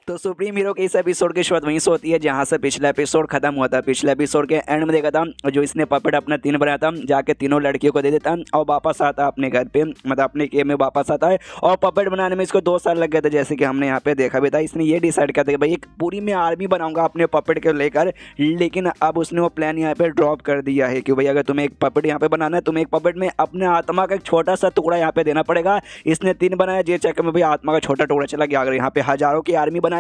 तो supreme hero के इस एपिसोड की शुरुआत वहीं से होती है जहां से पिछला एपिसोड खत्म हुआ था। पिछले एपिसोड के एंड में देखा था जो इसने पपेट अपना 3 बनाया था जाके तीनों लड़कियों को दे देता है और वापस आता है अपने घर पे, मतलब अपने गेम में वापस आता है। और पपेट बनाने में इसको 2 साल लग गए थे, जैसे कि हमने यहाँ पे देखा भी था। इसने ये डिसाइड किया था कि भाई एक पूरी मैं आर्मी बनाऊंगा अपने पपेट को लेकर, लेकिन अब उसने वो प्लान यहाँ पे ड्रॉप कर दिया है कि भाई अगर तुम्हें एक पपेट यहाँ पे बनाना है, तुम्हें एक पपेट में अपने आत्मा का एक छोटा सा टुकड़ा यहाँ पे देना पड़ेगा। इसने 3 बनाया, जे चक्कर में भाई आत्मा का छोटा टुकड़ा चला गया। अगर यहाँ पे हजारों की आर्मी बनाएगा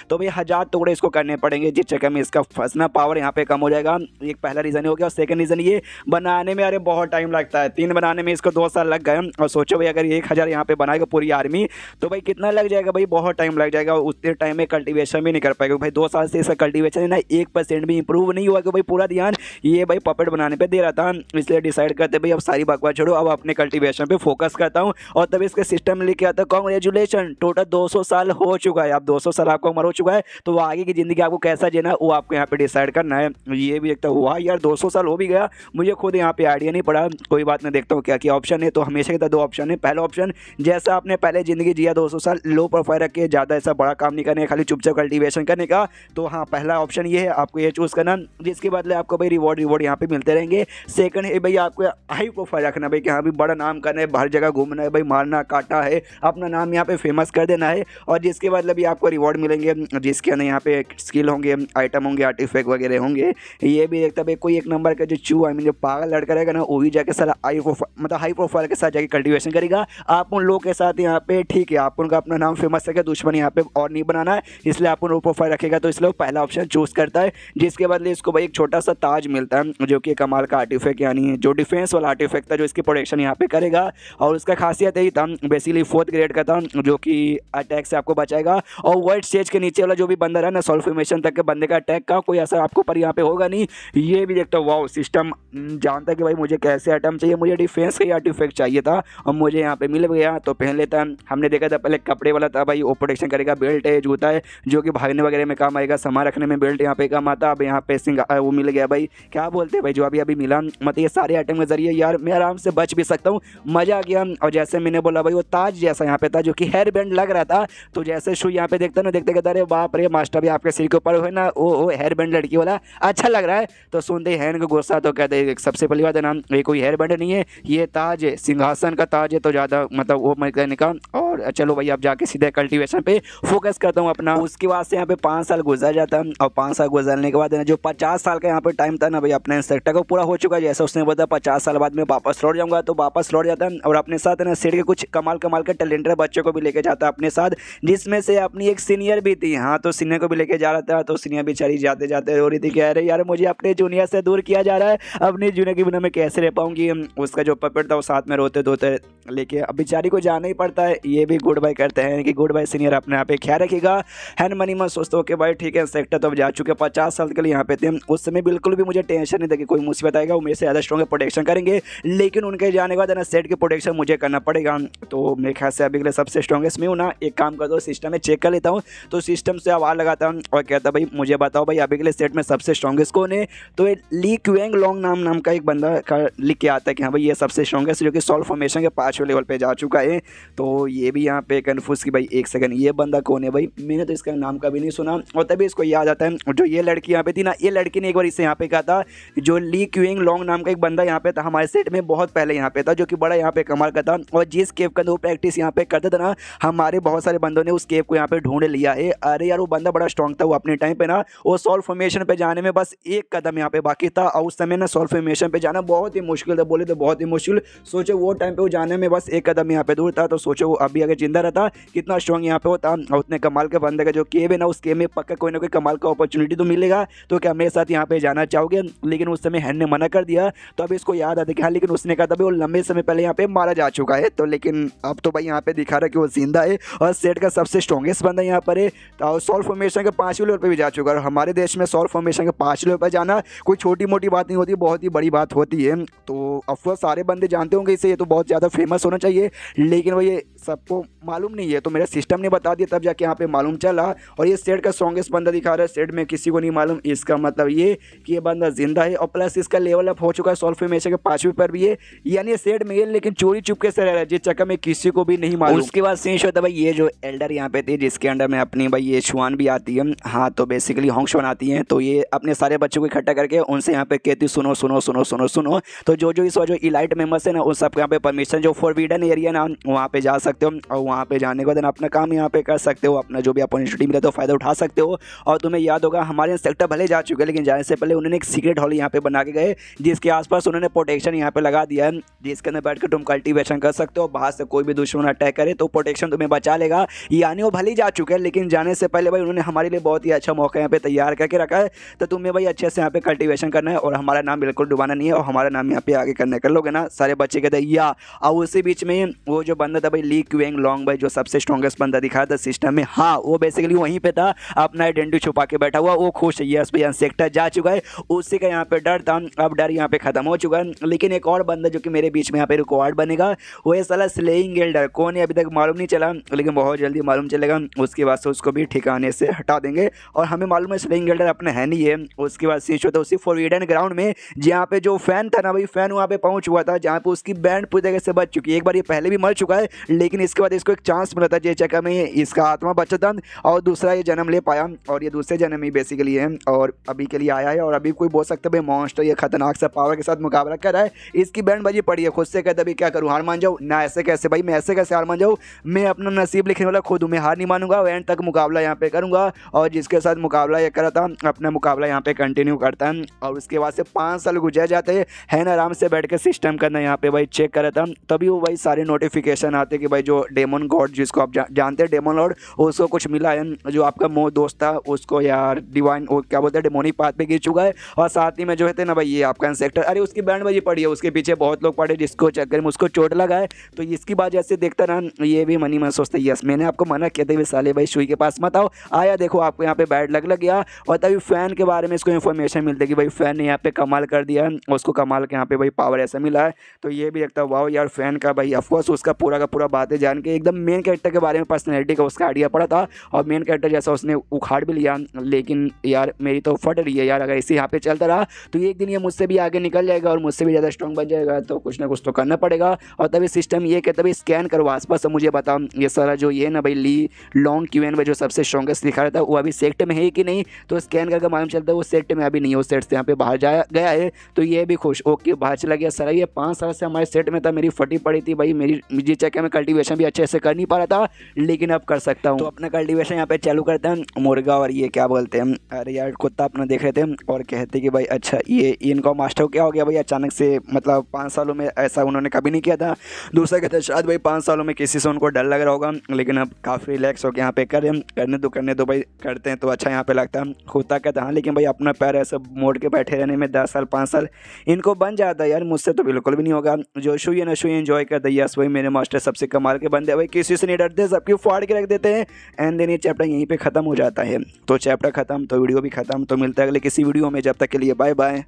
तो भाई 1000 टुकड़े इसको करने पड़ेंगे, जिस चक्कर में इसका फंसना पावर यहाँ पे कम हो जाएगा। एक पहला रीज़न हो गया। और सेकंड रीज़न ये बनाने में अरे बहुत टाइम लगता है, 3 बनाने में इसको 2 साल लग गए। और सोचो भाई अगर 1000 यहाँ पे बनाएगा पूरी आर्मी तो भाई कितना लग जाएगा, भाई बहुत टाइम लग जाएगा। उतने टाइम में कल्टीवेशन भी नहीं कर पाएगा भाई। 2 साल से इसका कल्टीवेशन है ना 1% भी इंप्रूव नहीं हुआ कि भाई पूरा ध्यान ये भाई पपेट बनाने पर दे रहा था। इसलिए डिसाइड करते भाई अब सारी बकवास छोड़ो, अब अपने कल्टीवेशन पे फोकस करता हूँ। और तब इसके सिस्टम लेके आता, कांग्रेचुलेशन टोटल 200 साल हो चुका है। अब 200 साल आपको उम्र हो चुका है, तो आगे की ज़िंदगी आपको कैसा जीना वो आपको यहाँ पे डिसाइड करना है। ये भी देखता हुआ यार 200 साल हो भी गया, मुझे खुद यहाँ पे आइडिया नहीं पड़ा। कोई बात नहीं, देखता हूँ क्या क्या ऑप्शन है। तो हमेशा के 2 ऑप्शन है। पहला ऑप्शन जैसा आपने पहले ज़िंदगी जिया 200 साल, लो प्रोफाइल रख के, ज़्यादा ऐसा बड़ा काम नहीं करने, खाली चुपचाप कल्टीवेशन करने का। तो हाँ पहला ऑप्शन ये है, आपको ये चूज़ करना, जिसके बदले आपको भाई रिवॉर्ड यहाँ पे मिलते रहेंगे। सेकंड है भाई आपको हाई प्रोफाइल रखना भाई कि हाँ भी बड़ा नाम करना है, हर जगह घूमना है भाई, मारना काटा है, अपना नाम यहाँ पे फेमस कर देना है। और जिसके बदले भी आपको रिवॉर्ड मिलेंगे, जिसके अंदर यहाँ पे स्किल होंगे, आइटम होंगे, आर्टिफैक्ट वगैरह होंगे। ये भी देखता भाई कोई एक नंबर का जो आई मीन जो पागल लड़का रहेगा ना, वो भी जाके सारा हाई प्रोफाइल के साथ जाके कल्टीवेशन करेगा। आप उन लोगों के साथ यहाँ पे ठीक है, आप उनका अपना नाम फेमस करके दुश्मन यहाँ पे और नहीं बनाना है, इसलिए आप उन प्रोफाइल रखेगा। तो इसलिए पहला ऑप्शन चूज करता है, जिसके बदले इसको भाई एक छोटा सा ताज मिलता है जो कि कमाल का आर्टिफैक्ट, यानी जो डिफेंस वाला आर्टिफैक्ट था जो इसकी प्रोटेक्शन यहाँ पे करेगा। और उसका खासियत यही था, बेसिकली 4th ग्रेड का था, जो कि अटैक से आपको बचाएगा। और वर्ल्ड स्टेज के नीचे वाला जो भी बंदा है ना, सोल फॉर्मेशन तक के बंदे का अटैक का कोई असर आपको पर यहाँ पे होगा नहीं। ये भी देखता हूँ वाओ सिस्टम जानता कि भाई मुझे कैसे आइटम चाहिए, मुझे डिफेंस का ही आर्टिफैक्ट चाहिए था और मुझे यहाँ पे मिल गया तो पहन लेता। हमने देखा था पहले कपड़े वाला था भाई, वो प्रोटेक्शन करेगा, बेल्ट है, जूता है जो कि भागने वगैरह में काम आएगा, सामान रखने में बेल्ट यहाँ पे काम आता। अब यहाँ पे वो मिल गया भाई, क्या बोलते हैं भाई जो अभी मिला, मतलब ये सारे आइटम के जरिए यार मैं आराम से बच भी सकता हूँ, मजा आ गया। और जैसे मैंने बोला भाई वो ताज जैसा यहाँ पे था जो कि हेयर बैंड लग रहा था, तो जैसे शू यहाँ पे देखता ना, देखते कहता अरे बाप रे मास्टर भी आपके सिर के ऊपर है ना वो हेयर बैंड लड़की वाला अच्छा लग रहा है। तो सुनते हैं को गुस्सा, तो कहते हैं सबसे पहली बात है ना ये कोई हेयर बैंड नहीं है, ये ताज है, सिंहासन का ताज है। तो ज़्यादा मतलब वो मैं कहने का। और चलो भाई अब जाके सीधे कल्टीवेशन पे फोकस करता हूँ अपना। उसके बाद से यहाँ पे 5 साल गुजर जाता है और 5 साल गुजरने के बाद जो 50 साल का यहाँ पे टाइम था ना भाई, अपने सेक्टर को पूरा हो चुका है। जैसा उसने बताया 50 साल बाद में वापस लौट जाऊंगा, तो वापस लौट जाता है और अपने साथ ना सेट के कुछ कमाल के टैलेंटेड बच्चों को भी लेके जाता है अपने साथ, जिसमें से अपनी एक सीनियर भी थी। हाँ तो सीनियर को भी लेके जा रहा था, तो सीनियर बेचारी जाते जाते रो रही थी, कह रहे यार मुझे अपने जूनियर से दूर किया जा रहा है, अपने जूनियर के बिना मैं कैसे रह पाऊंगी। उसका जो पपेट था वो साथ में रोते धोते लेके अब बेचारी को जाना ही पड़ता है। ये भी गुड बाय करते हैं कि गुड बाय सीनियर, अपने यहाँ पे ख्याल रखिएगा। हैंड मनी में सोचते हो कि भाई ठीक है सेक्टर तो अब जा चुके 50 साल के लिए यहाँ पे थे। उस समय बिल्कुल भी मुझे टेंशन नहीं था कि कोई मुसीबत आएगा, वो मेरे से ज़्यादा स्ट्रॉन्ग प्रोटेक्शन करेंगे, लेकिन उनके जाने के बाद ना सेट के प्रोटेक्शन मुझे करना पड़ेगा। तो मेरे ख्याल से अभी के लिए सबसे स्ट्रॉन्गेस्ट में हूँ ना, एक काम कर दो सिस्टम में चेक कर लेता हूँ। तो सिस्टम से आवाज़ लगाता हूँ और कहता भाई मुझे बताओ भाई अभी के लिए सेट में सबसे स्ट्रॉन्गेस्ट कौन है। तो ली क्वेंग लॉन्ग नाम का एक बंदा लिख के आता है कि हाँ भाई ये सबसे स्ट्रॉन्गेस्ट, जो कि सोल फॉर्मेशन के 5वें लेवल पे जा चुका है। तो ये भी यहाँ पे कन्फ्यूज कि भाई एक सेकंड ये बंदा कौन है भाई, मैंने तो इसका नाम कभी नहीं सुना। और तभी इसको याद आता है जो ये लड़की यहाँ पे थी ना, ये लड़की ने एक बार इससे यहाँ पे कहा था, जो ली क्वेंग लॉन्ग नाम का एक बंदा यहाँ पे था हमारे सेट में बहुत पहले यहाँ पे था, जो कि बड़ा यहाँ पे कमाल का था। और जिस केव का वो प्रैक्टिस यहाँ पे करता था ना, हमारे बहुत सारे बंदों ने उस केव को यहाँ पे ढूंढ लिया है। अरे यार वो बंदा बड़ा स्ट्रॉन्ग था, वो अपने टाइम पे ना वो सोल फॉर्मेशन पे जाने में बस एक कदम यहाँ पे बाकी था। और उस समय ना सोल फॉर्मेशन पे जाना बहुत ही मुश्किल था, बोले तो बहुत ही मुश्किल। सोचो वो टाइम पे वो जाने में बस एक कदम यहाँ पे दूर था। तो सोचो वो अभी अगर जिंदा रहता कितना स्ट्रॉन्ग यहाँ पे होता। और उतने कमाल के बंदे का जो केव है ना, उस केव में पक्का कोई ना कोई कमाल का अपॉर्चुनिटी तो मिलेगा। तो क्या मेरे साथ यहाँ पे जाना चाहोगे? लेकिन उस समय हैंड ने मना कर दिया। तो अब इसको याद आता कि हाँ, लेकिन उसने कहा था भाई वो लंबे समय पहले यहाँ पे मारा जा चुका है। तो लेकिन अब तो भाई यहाँ पे दिखा रहा है कि वो जिंदा है और सेट का सबसे स्ट्रॉन्गेस्ट बंदा यहाँ पर है। तो सोल फॉर्मेशन के 5वें लेवल पे भी जा चुका है। और हमारे देश में सोल फॉर्मेशन के 5 लेवल पर जाना कोई छोटी मोटी बात नहीं होती, बहुत ही बड़ी बात होती है। तो अफकोर्स सारे बंदे जानते होंगे इसे, ये तो बहुत ज़्यादा फेमस होना चाहिए, लेकिन वो ये सबको मालूम नहीं है। तो मेरा सिस्टम ने बता दिया तब जाके यहाँ पे मालूम चला। और ये सेट का स्ट्रॉन्गेस्ट बंदा दिखा रहा है, सेट में किसी को नहीं मालूम। इसका मतलब ये कि ये बंदा जिंदा है और प्लस इसका लेवल अप हो चुका है, सोल फॉर्मेशन के 5वें पर भी है, यानी सेट में है लेकिन चोरी चुपके से रह रहा है, जिस चक्कर में किसी को भी नहीं मालूम। उसके बाद सीन होता है भाई, ये जो एल्डर यहाँ पे थे जिसके अंडर में अपनी भाई ये शुआन भी आती है। हाँ, तो बेसिकली होंगशुआन आती हैं। तो ये अपने सारे बच्चों को इकट्ठा करके उनसे यहाँ पे कहती सुनो सुनो सुनो सुनो सुनो। तो जो इस जो इलाइट मेंबर्स है ना, उन सबको यहाँ पे परमिशन, जो फॉरबिडन एरिया ना वहाँ पे जा सकते हो, और वहाँ पे जाने के बाद अपना काम यहाँ पे कर सकते हो, अपना जो भी अपॉर्चुनिटी मिले तो फ़ायदा उठा सकते हो। और तुम्हें याद होगा हमारे सेक्टर भले जा चुके हैं, लेकिन जाने से पहले उन्होंने एक सीक्रेट हॉल यहाँ पे बना के गए, जिसके आसपास उन्होंने प्रोटेक्शन यहाँ पे लगा दिया है, जिसके अंदर बैठ कर तुम कल्टीवेशन कर सकते हो। बाहर से कोई भी दुश्मन अटैक करे तो प्रोटेक्शन तुम्हें बचा लेगा। यानी वो भले जा चुके हैं, लेकिन जाने से पहले भाई उन्होंने हमारे लिए बहुत ही अच्छा मौका यहाँ पे तैयार करके रखा है। तो तुम्हें भाई अच्छे से यहाँ पे कल्टीवेशन करना है, और हमारा नाम बिल्कुल डुबाना नहीं है, और हमारा नाम यहाँ पे आगे करने कर लोगे ना सारे बच्चे कहते या। और उसी बीच में वो जो बंदा था भाई ली क्वेंग लॉन्ग भाई, जो सबसे स्ट्रॉन्गेस्ट बंदा दिखा था सिस्टम में, हाँ वो बेसिकली वहीं पे था, अपना आइडेंटिटी छुपा के बैठा हुआ। वो खुश है यस भैया सेक्टर जा चुका है, उसी का यहाँ पे डर था, अब डर यहाँ पे खत्म हो चुका है। लेकिन एक और बंदा जो कि मेरे बीच में यहाँ पे रिकॉर्ड बनेगा, वो ये साला स्लेइंग गिल्डर कौन है अभी तक मालूम नहीं चला, लेकिन बहुत जल्दी मालूम चलेगा। उसके बाद से उसको भी ठिकाने से हटा देंगे, और हमें मालूम है स्लेइंग गिल्डर अपने है नहीं है। उसके बाद सीच होता है उसी फॉरबिडन ग्राउंड में, जहाँ पे जो फैन था ना भाई, फैन वहाँ पे पहुँच हुआ था, जहाँ पे उसकी बैंड पूरी तरह से बच चुकी है। एक बार ये पहले भी मर चुका है, लेकिन इसके बाद इसको एक चांस मिला था जे चक्कर में इसका आत्मा बचा था, और दूसरा ये जन्म ले पाया, और ये दूसरे जन्म ही बेसिकली है, और अभी के लिए आया है। और अभी कोई बोल सकता है भाई मॉन्स्टर ये खतरनाक सा पावर के साथ मुकाबला कर रहा है, इसकी बैंड बाजी पड़ी है। खुद से कहता भाई क्या करूँ, हार मान जाऊँ ना, ऐसे कैसे भाई, मैं ऐसे कैसे हार मान जाऊँ, मैं अपना नसीब लिखने वाला खुद हूँ, मैं हार नहीं मानूंगा, एंड तक मुकाबला यहाँ पे करूँगा। और जिसके साथ मुकाबला ये करा था, अपना मुकाबला यहाँ पे कंटिन्यू करता है। और उसके बाद से 5 साल गुजर जाते हैं ना, आराम से बैठ के सिस्टम करना यहाँ पे भाई चेक करा था, तभी वो भाई सारे नोटिफिकेशन आते कि भाई जो डेमन गॉड, जिसको आप जानते हैं डेमन लॉर्ड, उसको कुछ मिला है, जो आपका दोस्त था उसको यार डिवाइन क्या बोलते हैं डेमोनिक पाथ पे गिर चुका है। और साथ ही में जो है ना भाई ये आपका इंसेक्टर, अरे उसकी बैंड बाजी पड़ी है, उसके पीछे बहुत लोग पड़े, जिसको चक्कर में उसको चोट लगा है। तो इसकी बात जैसे देखता रहा, ये भी मनी मन सोचता है यस मैंने आपको मना किया था साले भाई सुई के पास मत आओ, आया देखो आपको यहाँ पे बैड लग गया। और तभी फैन के बारे में इसको इन्फॉर्मेशन मिलती है कि भाई फैन ने यहाँ पे कमाल कर दिया है, उसको कमाल के यहाँ पे भाई पावर ऐसा मिला है। तो ये भी देखता वाओ यार फैन का भाई ऑफकोर्स उसका पूरा का पूरा बातें जान के एकदम मेन कैरेक्टर के बारे में, पर्सनैलिटी का उसका आइडिया पड़ा था, और मेन कैरेक्टर जैसा उसने उखाड़ भी लिया। लेकिन यार मेरी तो फट रही है यार, अगर इसी यहाँ पे चलता रहा तो एक दिन ये मुझसे भी आगे निकल जाएगा, और मुझसे भी ज़्यादा स्ट्रॉन्ग बन जाएगा। तो कुछ ना कुछ तो करना पड़ेगा। और तभी सिस्टम ये कहता भाई स्कैन करो आसपास, मुझे बताओ ये सारा जो ये ना भाई ली लॉन्ग क्यूएन में जो सबसे स्ट्रॉन्गेस्ट दिखा रहा था, वो अभी सेक्टर में है कि नहीं। तो स्कैन करके मालूम चलता है वो सेक्टर में अभी नहीं, वो सेट से यहाँ पे बाहर गया है। तो ये भी खुश ओके बाहर चला गया। सर ये 5 साल से हमारे सेट में था, मेरी फटी पड़ी थी भाई, मेरी जी चक्कर में कल्टीवेशन भी अच्छे से कर नहीं पा रहा था, लेकिन अब कर सकता हूँ। तो अपना कल्टीवेशन यहाँ पे चालू करते हैं। मुर्गा और ये क्या बोलते हैं, अरे यार कुत्ता अपना देख रहे थे और कहते कि भाई अच्छा ये इनका मास्टर क्या हो गया भाई अचानक से, मतलब 5 सालों में ऐसा उन्होंने कभी नहीं किया था। दूसरा कहते हैं शायद भाई 5 सालों में किसी से उनको डर लग रहा होगा, लेकिन अब काफ़ी रिलैक्स होकर यहाँ पे करने दो भाई, करते हैं तो अच्छा यहाँ पे लगता है। कुत्ता कहता हाँ लेकिन भाई अपना पैर ऐसा मोड़ के बैठे रहने में 10 साल 5 साल इनको बन जाता है यार, मुझसे तो बिल्कुल भी नहीं होगा। जो शू ये नशू एंजॉय करते हैं यस भाई मेरे मास्टर सबसे कमाल के बंदे भाई, किसी से नहीं डरते, सबकी फाड़ के रख देते हैं। एंड देन ये चैप्टर यहीं पे ख़त्म हो जाता है। तो चैप्टर ख़त्म तो वीडियो भी ख़त्म। तो मिलता है अगले किसी वीडियो में, जब तक के लिए बाय बाय।